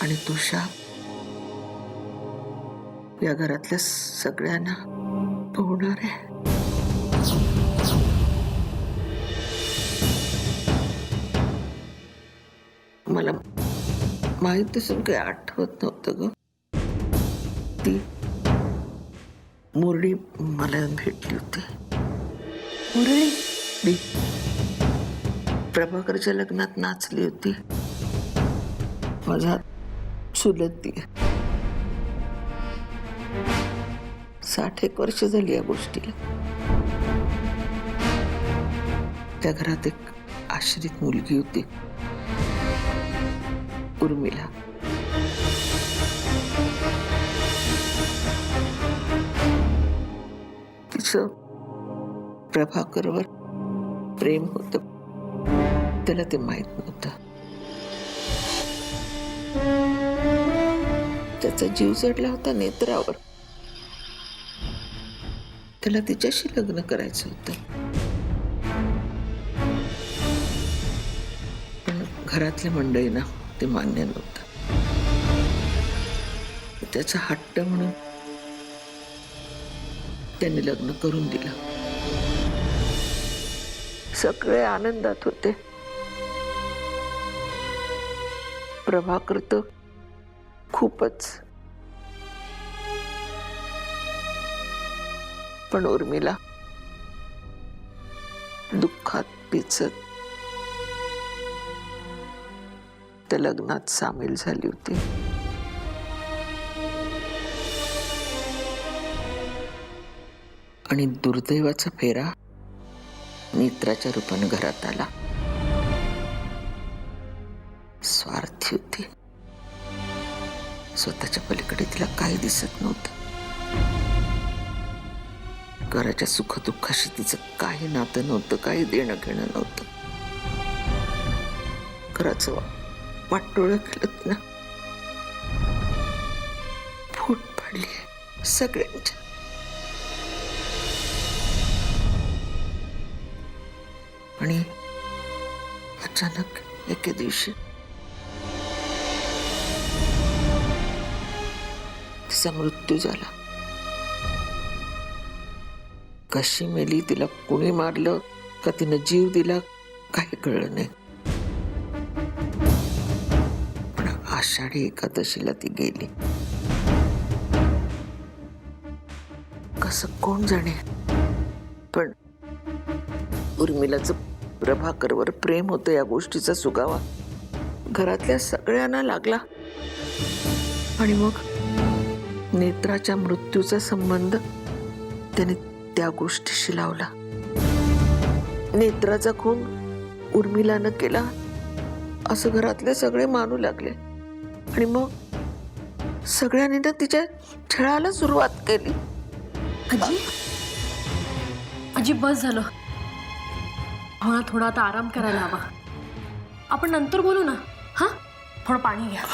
आणि तो शाप या घरातल्या सगळ्यांना पोहणार आहे. मला माहित असून काही आठवत नव्हतं ग. ती मुरळी मला भेटली होती. मुरळी? ती प्रभाकरच्या लग्नात नाचली होती. माझा चुलत ती. 60 वर्ष झाली या गोष्टीला. त्या घरात एक आश्रित मुलगी होती, उर्मिला. तिचं प्रभाकरवर प्रेम होतं. त्याला ते माहित नव्हतं. त्याचा जीव जडला होता नेत्रावर. त्याला तिच्याशी लग्न करायचं होतं. पण घरातल्या मंडळींना ते मान्य नव्हतं. त्याचा हट्ट म्हणून त्यांनी लग्न करून दिलं. सगळे आनंदात होते. प्रभाकर तर खूपच. पण उर्मिला दुःखात पिचत त्या लग्नात सामील झाली होती. आणि दुर्दैवाचा फेरा नेत्राच्या रूपाने घरात आला. स्वार्थी होती. स्वतःच्या पलीकडे तिला काही दिसत नव्हतं. घराच्या सुखदुःखाशी तिचं काही नातं नव्हतं, काही देणं घेणं नव्हतं. घराचं वाटोळं केलं ना. फूट पडली सगळ्यांच्या. आणि अचानक एके दिवशी तिचा मृत्यू झाला. कशी मेली, तिला कुणी मारलं का तिनं जीव दिला, काही कळलं नाही. पण आषाढी एकादशीला ती गेली. कसं कोण जाणे. पण उर्मिलाचं प्रभाकरवर प्रेम होतं या गोष्टीचा सुगावा घरातल्या सगळ्यांना लागला. आणि मग नेत्राच्या मृत्यूचा संबंध त्याने त्या गोष्टीशी लावला. नेत्राचा खून उर्मिलानं केला असं घरातले सगळे मानू लागले. आणि मग सगळ्यांनी ना तिच्या छळाला सुरुवात केली. आजी, आजी बस झालं. मला थोडा आता आराम करायला हवा. आपण नंतर बोलू ना. हा, थोडं पाणी घ्या.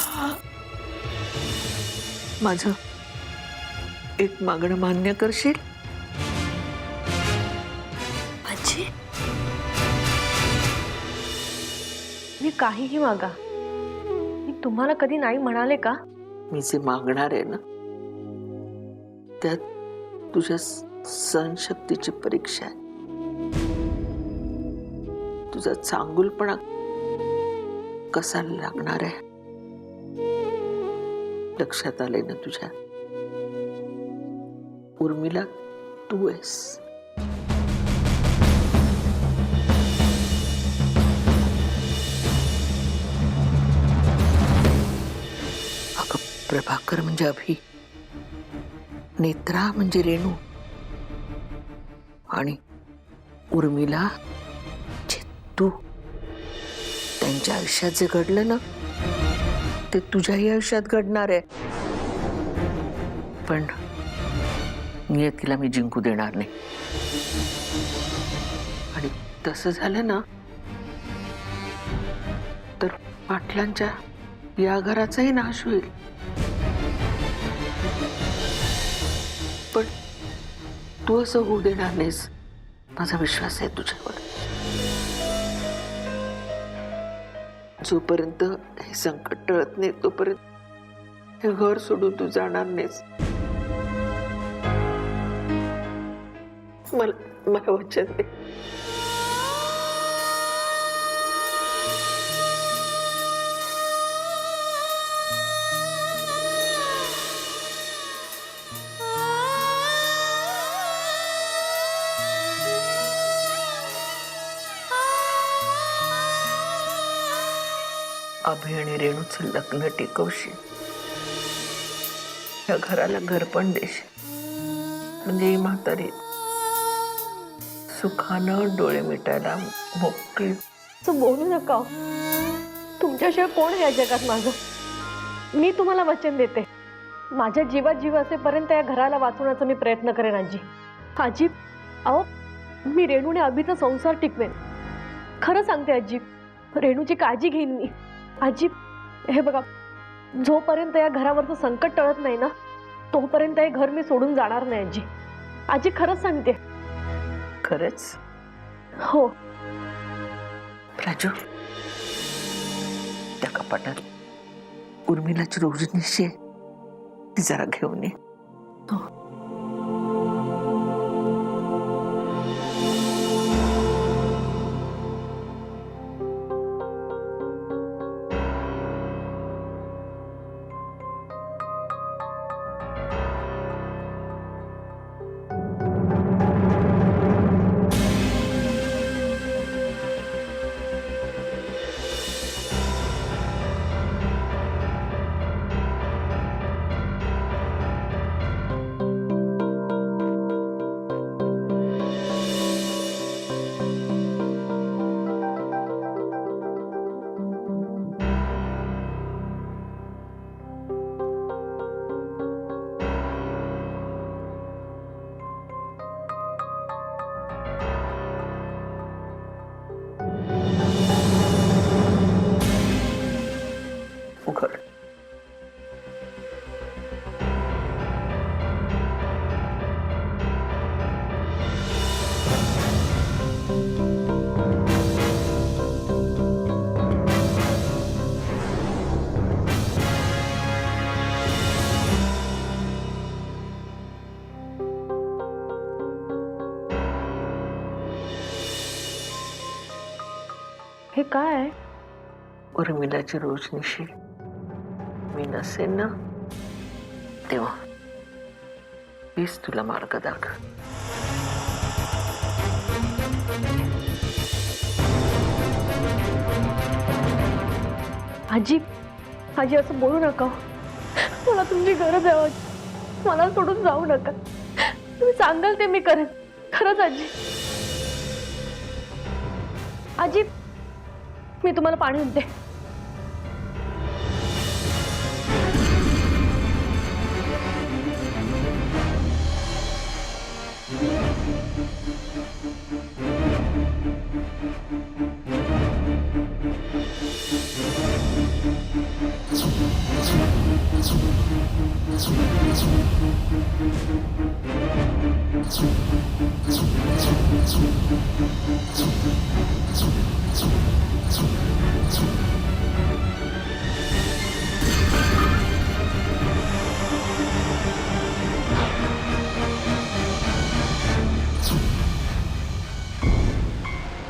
माझं एक मागणं मान्य करशील? आजी, मी काहीही मागा. मी तुम्हाला कधी नाही म्हणाले का? मी जे मागणार आहे ना, त्यात तुझ्या सहनशक्तीची परीक्षा आहे. तुझा चांगुलपणा कसा लागणार आहे लक्षात आले ना तुझ्या. उर्मिला तू आहेस. अगं, प्रभाकर म्हणजे अभि, नेत्रा म्हणजे रेणू, आणि उर्मिला जे तू. त्यांच्या आयुष्यात जे घडलं ना, ते तुझ्याही आयुष्यात घडणार आहे. पण नियतीला मी जिंकू देणार नाही. आणि तसं झालं ना तर पाटलांच्या या घराचाही नाश होईल. पण तू असं होऊ देणार नाहीस. माझा विश्वास आहे तुझ्यावर. जोपर्यंत हे संकट टळत नाही तोपर्यंत हे घर सोडून तू जाणार नाहीस. मला मला वचन दे. अभि आणि रेणूचं लग्न टिकवशील, या घराला घर पण देशील, म्हणजे ही म्हातारी सुखानं डोळे मिटायला मोकळी. असं बोलू नका हो. तुमच्याशिवाय कोण आहे या जगात माझं? मी तुम्हाला वचन देते, माझ्या जीवात जीव असेपर्यंत या घराला वाचवण्याचा मी प्रयत्न करेन. आजी आजी अहो, मी रेणूने अभिचा संसार टिकवेन. खरं सांगते आजी, रेणूची काळजी घेईन मी. आजी हे बघा, जोपर्यंत या घरावरचं संकट टळत नाही ना, तोपर्यंत हे घर मी सोडून जाणार नाही. आजी आजी खरंच सांगते. खरंच? हो. राजू, त्या कपाटात उर्मिलाची रोजनिशी आहे, ती जरा घेऊन ये. उघड. हे काय आहे? उर्मिलाची रोजनिशी मी नसेन ना, तेव्हा हीच तुला मार्ग दाखव. आजी आजी असं बोलू नका. मला तुमची गरज आहे आजी. मला सोडून जाऊ नका. तुम्ही सांगाल ते मी करेन. खरंच आजी. आजी मी तुम्हाला पाणी आणते.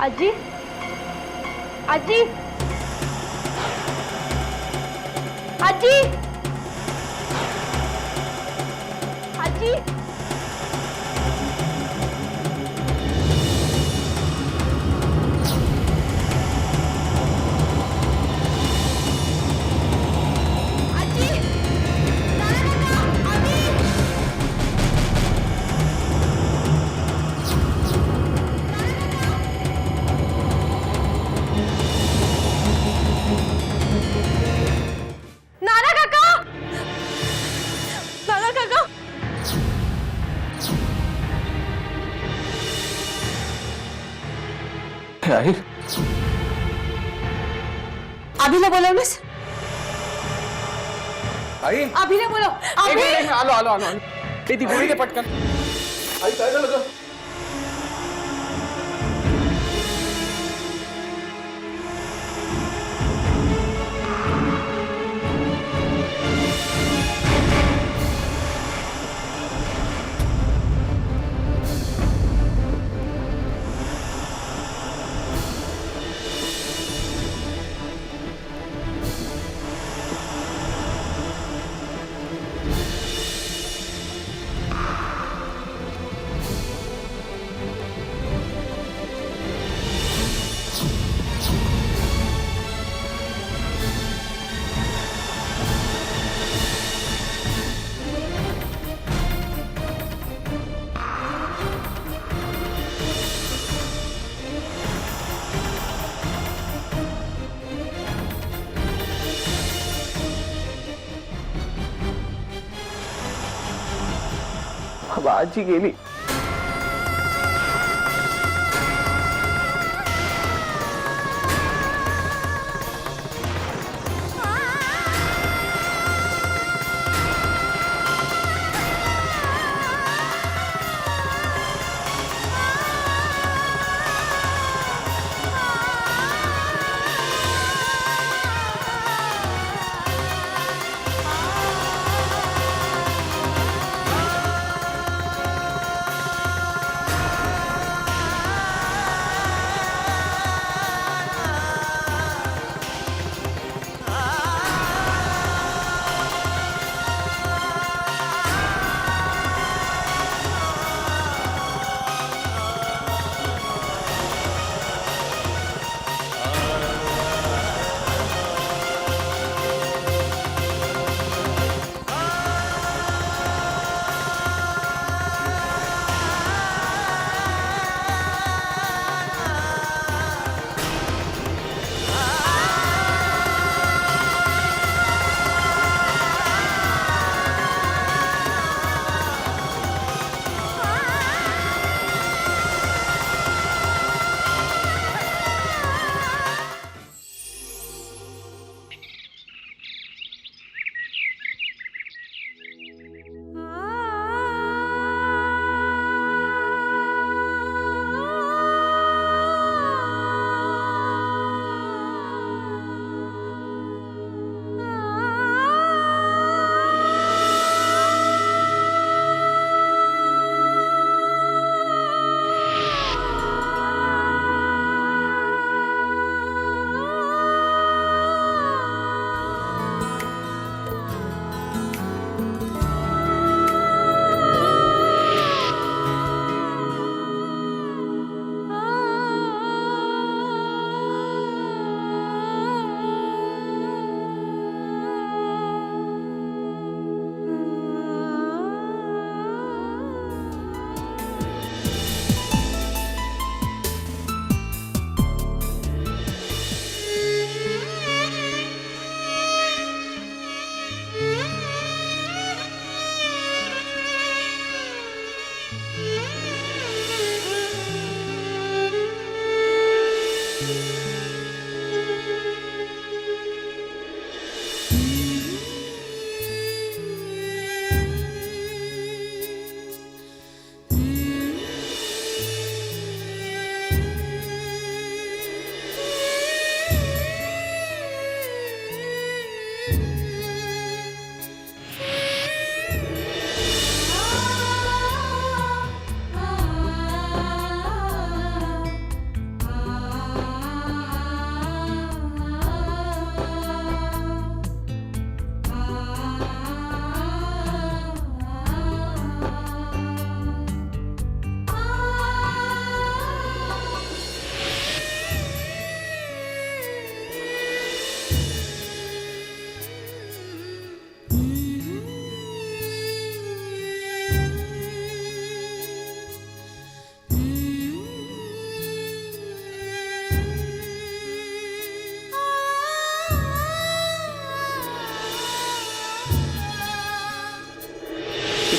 आजी आजी आजी आजी आई, अभिला बोलवलंस? आई अभिला बोलव. एक मिनिट, आलो आलो आलो आलो. ते ती गोळी दे पटकन. आई काय झालं ग? बाबा आजी गेली.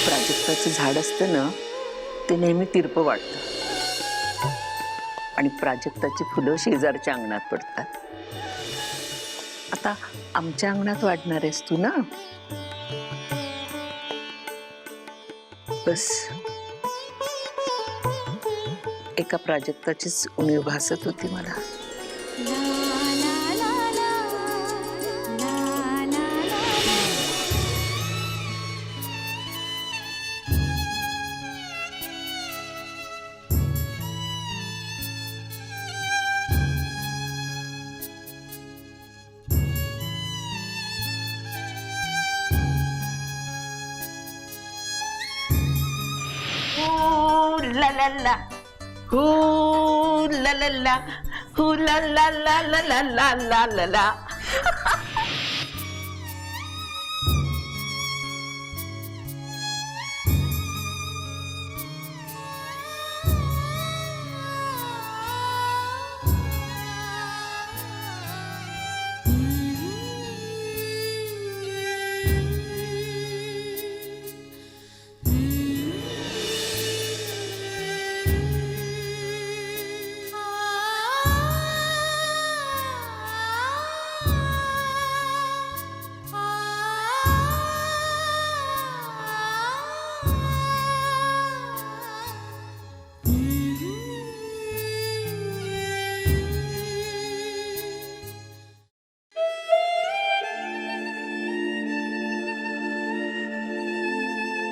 प्राजक्ताचं झाड असतं ना ते नेहमी तिरपं वाढतं आणि प्राजक्ताची फुलं शेजारच्या अंगणात पडतात. आता आमच्या अंगणात वाढणार आहेस तू ना, बस एका प्राजक्ताचीच उणीव भासत होती मला. La la la, ooh la la la, ooh la la la la la la la la la.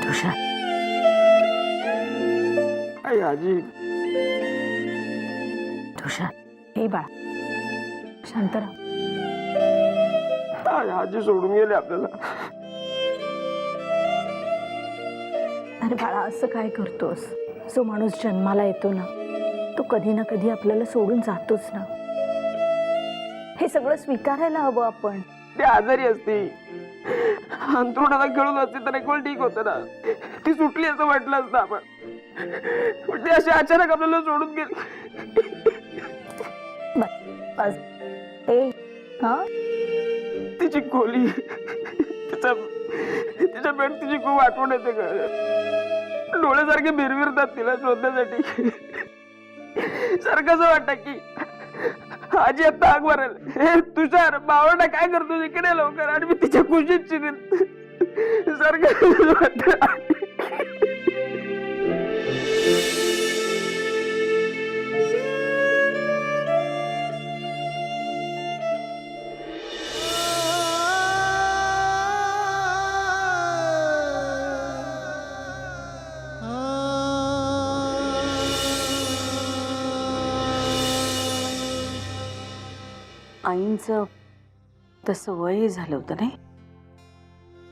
तुषार, आई आजी तुषार, हे बाळा, शांत राहा. आई आजी सोडून गेले आपल्याला. अरे बाळा, असं काय करतोस? जो माणूस जन्माला येतो ना, तो कधी ना कधी आपल्याला सोडून जातोच ना. हे सगळं स्वीकारायला हवं आपण. ती आजारी असती, अंथरुणाला खेळून असते तर एक वेळ ठीक होतं ना. ती सुटली असं म्हटलं असतं आपण, पण ती अशी अचानक आपल्याला सोडून गेली. बस. ए, हा? तिची खोली, तिच्या बेड, तिची खूप आठवण येते ग. डोळ्यासारखे भिरभिरतात तिला शोधण्यासाठी. सारखं असं वाटतं की आजी आता आग मारेल. हे तुषार बावळा काय करतो इकडे लवकर, आणि मी तिच्या खुशीत चिरीन सारखं वाटत. आईंचं तसं वय झालं होतं नाही.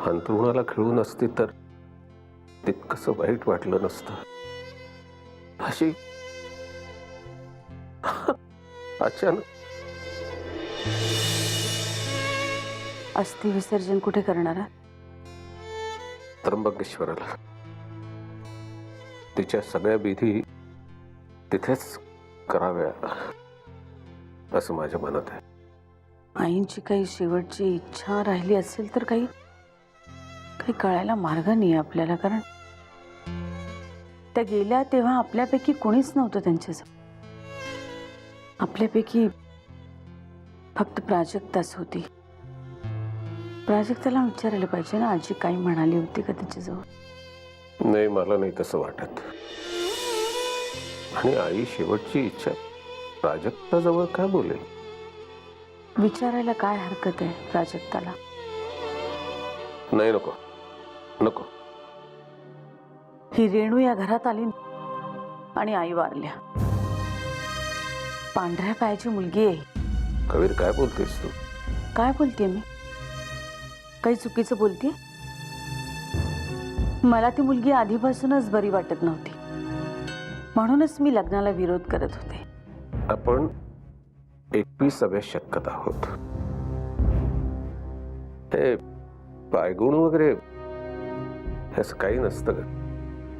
अंथरुणाला खेळून असते तर तितकंसं वाईट वाटलं नसतं. अशी अचानक. अस्थि विसर्जन कुठे करणार आहात? त्र्यंबकेश्वराला. तिच्या सगळ्या विधी तिथेच कराव्या असं माझ्या मनात आहे. आईंची काही शेवटची इच्छा राहिली असेल तर काही कळायला मार्ग नाही आपल्याला. कारण त्या गेल्या तेव्हा आपल्यापैकी कोणीच नव्हतं त्यांच्याजवळ. आपल्यापैकी फक्त प्राजक्ताच होती. प्राजक्ताला विचारायला पाहिजे ना, आजी काही म्हणाली होती का त्याच्याजवळ? नाही, मला नाही तसं वाटत. आणि आई शेवटची इच्छा प्राजक्ताजवळ काय बोलेल? विचारायला काय हरकत आहे प्राजक्ताला? नाही, नको नको. ही रेणू या घरात आली आणि आई वारल्या. पांढऱ्या पायाची मुलगी आहे. कबीर, काय बोलतेस तू? काय बोलतेय मी? काही चुकीचं बोलतेय? मला ती मुलगी आधीपासूनच बरी वाटत नव्हती, म्हणूनच मी लग्नाला विरोध करत होते. आपण 21व्या शतकात आहोत. हे पायगुण वगैरे असं काही नसतं ग.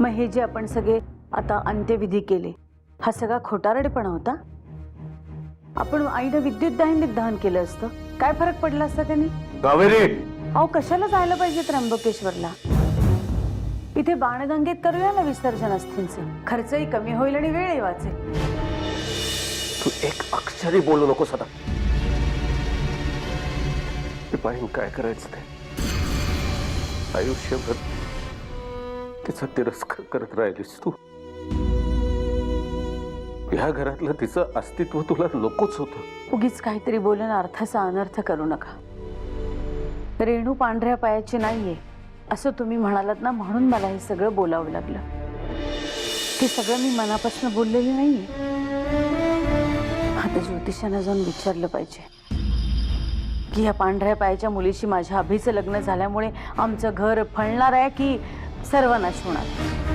मग हे जे आपण सगळे आता अंत्यविधी केले, हा सगळा खोटारडेपणा होता? आपण आईनं विद्युत दहन केलं असतं, काय फरक पडला असता त्यांनी? कावेरी, अहो, कशाला जायला पाहिजे त्र्यंबकेश्वरला? इथे बाणगंगेत करूया ना विसर्जन अस्थींचं. खर्चही कमी होईल आणि वेळही वाचेल. तू एक अक्षरही बोलू नकोस आता. पाहिन काय करायचं ते. आयुष्यभर तिचा तिरस्कार करत राहिलीस तू. ह्या घरातलं तिचं अस्तित्व तुला नकोच होतं. उगीच काहीतरी बोलून अर्थाचा अनर्थ करू नका. रेणू पांढऱ्या पायाची नाहीये असं तुम्ही म्हणालात ना, म्हणून मला हे सगळं बोलावं लागलं. हे सगळं मी मनापासून बोललेली नाहीये. आता ज्योतिषांना जाऊन विचारलं पाहिजे की या पांढऱ्या पायाच्या मुलीशी माझ्या अभिचं लग्न झाल्यामुळे आमचं घर फळणार आहे की सर्वनाश होणार.